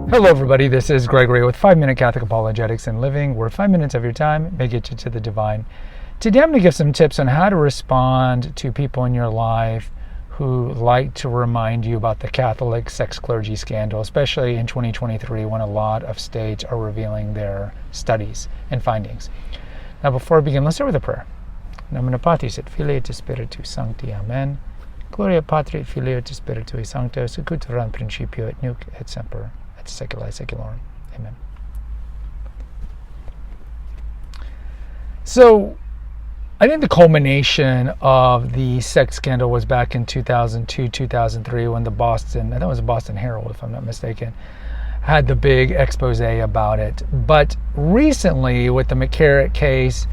Hello everybody, this is Gregory with 5-Minute Catholic Apologetics and Living, where 5 minutes of your time may get you to the divine. Today I'm going to give some tips on how to respond to people in your life who like to remind you about the Catholic sex clergy scandal, especially in 2023 when a lot of states are revealing their studies and findings. Now before I begin, let's start with a prayer. Nomine Patris et Filii et Spiritus Sancti. Amen. Gloria Patri et Filii et Spiritui Sancto, sicut erat in principio et nunc et semper et secula seculorum. Amen. So, I think the culmination of the sex scandal was back in 2002, 2003 when I think it was the Boston Herald, if I'm not mistaken, had the big expose about it. But recently, with the McCarrick case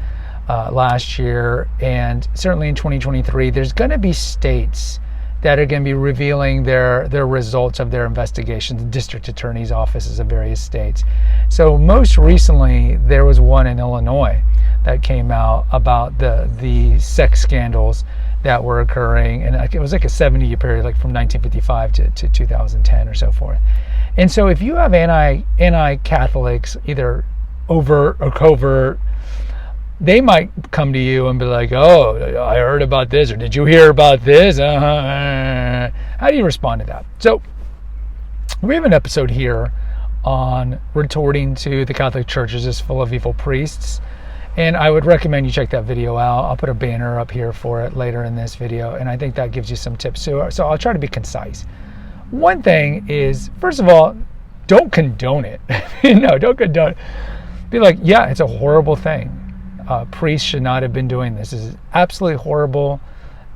last year, and certainly in 2023, there's going to be states that are going to be revealing their results of their investigations, district attorneys' offices of various states. So most recently, there was one in Illinois that came out about the sex scandals that were occurring, and it was like a 70-year period, like from 1955 to 2010 or so forth. And so if you have anti-Catholics, either overt or covert, they might come to you and be like, oh, I heard about this, or did you hear about this? How do you respond to that? So we have an episode here on retorting to the Catholic Church is full of evil priests, and I would recommend you check that video out. I'll put a banner up here for it later in this video, and I think that gives you some tips. So I'll try to be concise. One thing is, first of all, don't condone it. Don't condone it. Be like, yeah, it's a horrible thing. Priests should not have been doing this. This is absolutely horrible.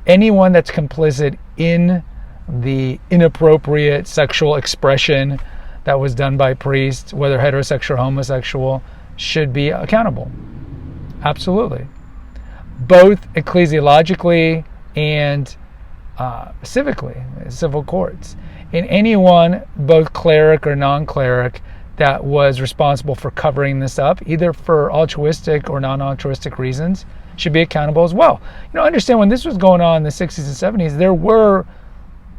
Anyone that's complicit in the inappropriate sexual expression that was done by priests, whether heterosexual or homosexual, should be accountable. Absolutely. Both ecclesiologically and civically, civil courts. And anyone, both cleric or non-cleric, that was responsible for covering this up, either for altruistic or non-altruistic reasons, should be accountable as well. Understand when this was going on in the 60s and 70s, there were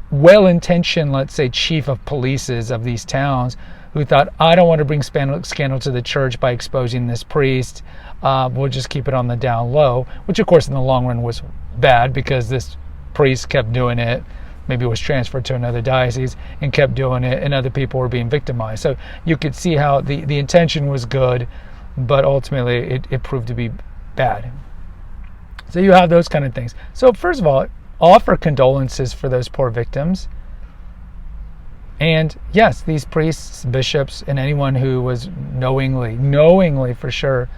well-intentioned, let's say, chief of polices of these towns who thought, I don't want to bring scandal to the church by exposing this priest. We'll just keep it on the down low, which of course in the long run was bad because this priest kept doing it. Maybe was transferred to another diocese and kept doing it, and other people were being victimized. So you could see how the intention was good, but ultimately it proved to be bad. So you have those kind of things. So first of all, offer condolences for those poor victims. And yes, these priests, bishops, and anyone who was knowingly for sure,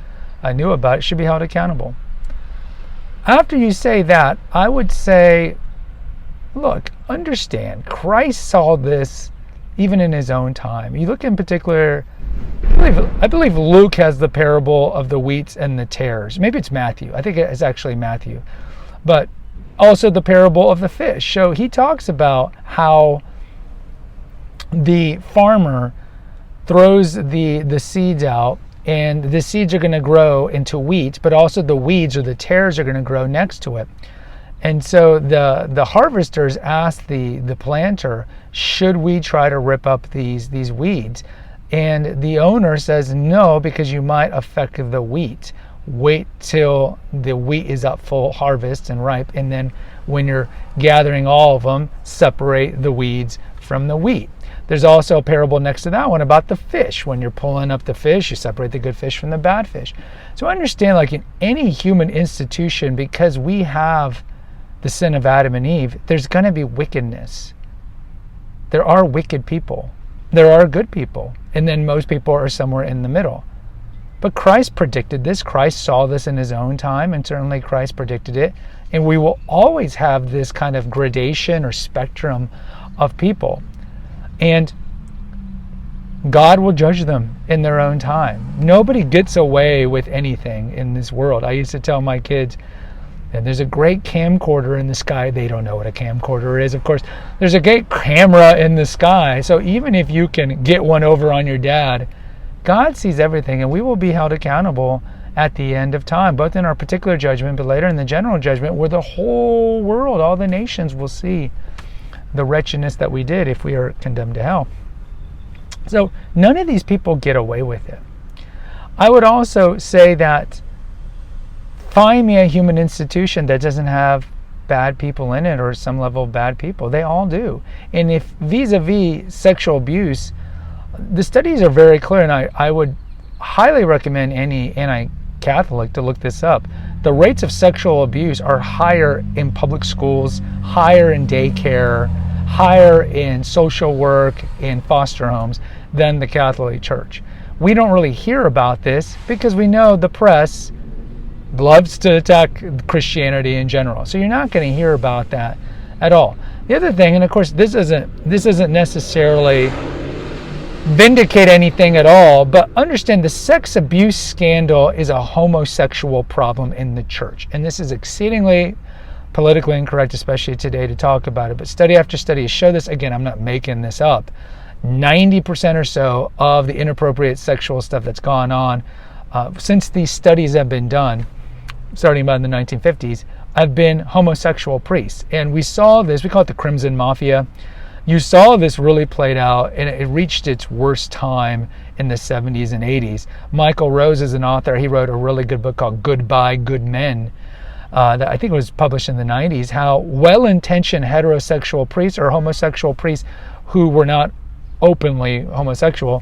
knew about it should be held accountable. After you say that, I would say, look, understand, Christ saw this even in his own time. You look in particular, I believe Luke has the parable of the wheats and the tares. Maybe it's Matthew. I think it's actually Matthew. But also the parable of the fish. So he talks about how the farmer throws the seeds out, and the seeds are going to grow into wheat, but also the weeds or the tares are going to grow next to it. And so the harvesters asked the planter, should we try to rip up these weeds? And the owner says, no, because you might affect the wheat. Wait till the wheat is up full harvest and ripe, and then when you're gathering all of them, separate the weeds from the wheat. There's also a parable next to that one about the fish. When you're pulling up the fish, you separate the good fish from the bad fish. So understand, like in any human institution, because we have the sin of Adam and Eve, there's going to be wickedness. There are wicked people. There are good people. And then most people are somewhere in the middle. But Christ predicted this. Christ saw this in his own time, and certainly Christ predicted it. And we will always have this kind of gradation or spectrum of people. And God will judge them in their own time. Nobody gets away with anything in this world. I used to tell my kids, and there's a great camcorder in the sky. They don't know what a camcorder is, of course. There's a great camera in the sky. So even if you can get one over on your dad, God sees everything, and we will be held accountable at the end of time, both in our particular judgment, but later in the general judgment, where the whole world, all the nations will see the wretchedness that we did if we are condemned to hell. So none of these people get away with it. I would also say that find me a human institution that doesn't have bad people in it or some level of bad people. They all do. And if vis-a-vis sexual abuse, the studies are very clear, and I would highly recommend any anti-Catholic to look this up. The rates of sexual abuse are higher in public schools, higher in daycare, higher in social work, in foster homes than the Catholic Church. We don't really hear about this because we know the press loves to attack Christianity in general. So you're not going to hear about that at all. The other thing, and of course this doesn't necessarily vindicate anything at all, but understand the sex abuse scandal is a homosexual problem in the church. And this is exceedingly politically incorrect, especially today, to talk about it. But study after study show this. Again, I'm not making this up. 90% or so of the inappropriate sexual stuff that's gone on since these studies have been done, starting about in the 1950s, have been homosexual priests. And we saw this, we call it the Crimson Mafia. You saw this really played out, and it reached its worst time in the 70s and 80s. Michael Rose is an author. He wrote a really good book called Goodbye, Good Men, that I think was published in the 90s, how well-intentioned heterosexual priests or homosexual priests who were not openly homosexual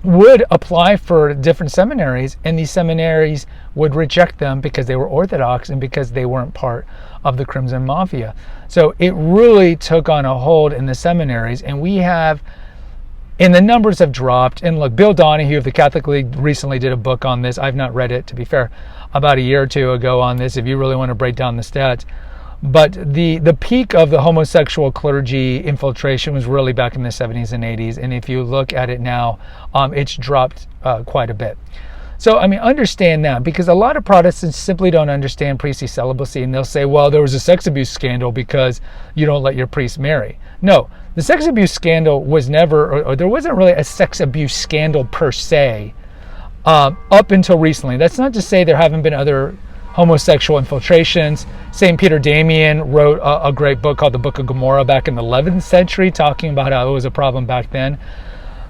would apply for different seminaries, and these seminaries would reject them because they were Orthodox and because they weren't part of the Crimson Mafia. So it really took on a hold in the seminaries, and the numbers have dropped. And look, Bill Donahue of the Catholic League recently did a book on this. I've not read it, to be fair, about a year or two ago on this, if you really want to break down the stats. But the peak of the homosexual clergy infiltration was really back in the 70s and 80s. And if you look at it now, it's dropped quite a bit. So, I mean, understand that, because a lot of Protestants simply don't understand priestly celibacy. And they'll say, well, there was a sex abuse scandal because you don't let your priest marry. No, the sex abuse scandal was never, or there wasn't really a sex abuse scandal per se up until recently. That's not to say there haven't been other homosexual infiltrations. St. Peter Damian wrote a great book called the Book of Gomorrah back in the 11th century, talking about how it was a problem back then.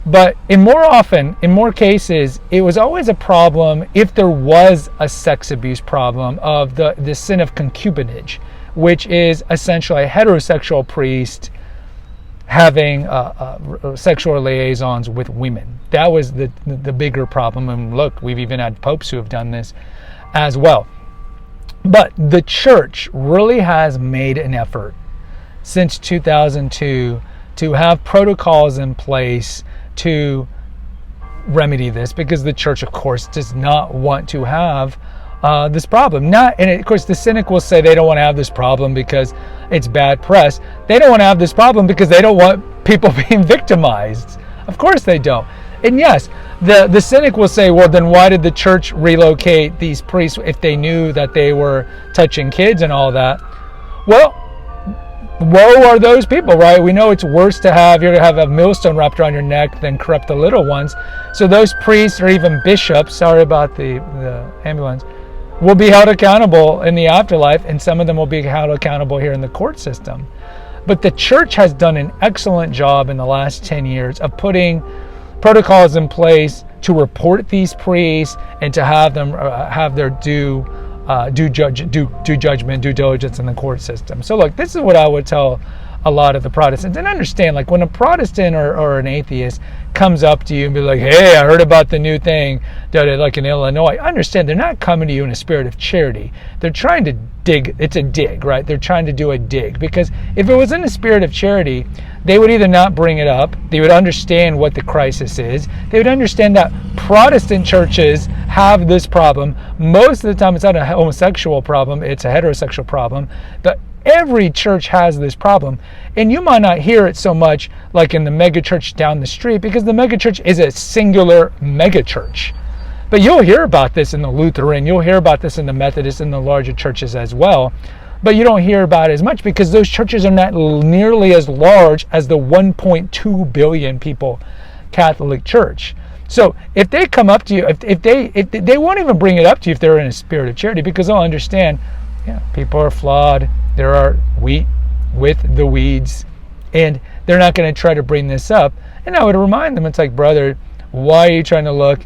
But in more cases, it was always a problem if there was a sex abuse problem of the sin of concubinage, which is essentially a heterosexual priest having sexual liaisons with women. That was the bigger problem. And look, we've even had popes who have done this as well. But the church really has made an effort since 2002 to have protocols in place to remedy this, because the church, of course, does not want to have this problem. And of course, the cynic will say they don't want to have this problem because it's bad press. They don't want to have this problem because they don't want people being victimized. Of course they don't. And yes, the cynic will say, well, then why did the church relocate these priests if they knew that they were touching kids and all that? Well, woe are those people, right? We know it's worse to have a millstone wrapped around your neck than corrupt the little ones. So those priests or even bishops, sorry about the ambulance, will be held accountable in the afterlife, and some of them will be held accountable here in the court system. But the church has done an excellent job in the last 10 years of putting protocols in place to report these priests and to have them have their due judgment, due diligence in the court system. So look, this is what I would tell a lot of the Protestants. And understand, like, when a Protestant or an atheist comes up to you and be like, hey, I heard about the new thing, like in Illinois, understand they're not coming to you in a spirit of charity. They're trying to dig. It's a dig, right? They're trying to do a dig, because if it was in the spirit of charity, they would either not bring it up, they would understand what the crisis is, they would understand that Protestant churches have this problem. Most of the time it's not a homosexual problem, it's a heterosexual problem, but every church has this problem. And you might not hear it so much like in the megachurch down the street, because the megachurch is a singular megachurch. But you'll hear about this in the Lutheran, you'll hear about this in the Methodist and the larger churches as well. But you don't hear about it as much because those churches are not nearly as large as the 1.2 billion people Catholic Church. So if they come up to you, if they won't even bring it up to you if they're in a spirit of charity, because they'll understand, yeah, people are flawed. There are wheat with the weeds, and they're not going to try to bring this up. And I would remind them, it's like, brother, why are you trying to look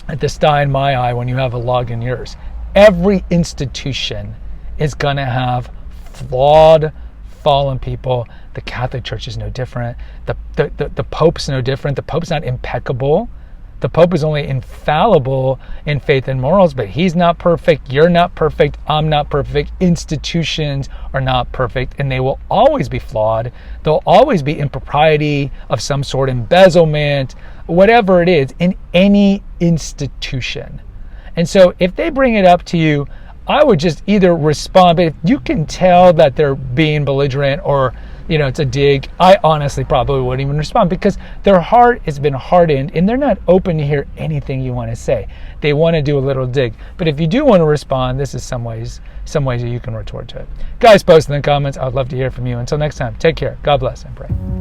at the sty in my eye when you have a log in yours? Every institution is going to have flawed, fallen people. The Catholic Church is no different. The Pope's no different. The Pope's not impeccable. The Pope is only infallible in faith and morals, but he's not perfect. You're not perfect. I'm not perfect. Institutions are not perfect, and they will always be flawed. There'll always be impropriety of some sort, embezzlement, whatever it is, in any institution. And so if they bring it up to you, I would just either respond, but if you can tell that they're being belligerent or, it's a dig, I honestly probably wouldn't even respond, because their heart has been hardened and they're not open to hear anything you want to say. They want to do a little dig. But if you do want to respond, this is some ways that you can retort to it. Guys, post in the comments. I would love to hear from you. Until next time, take care. God bless and pray.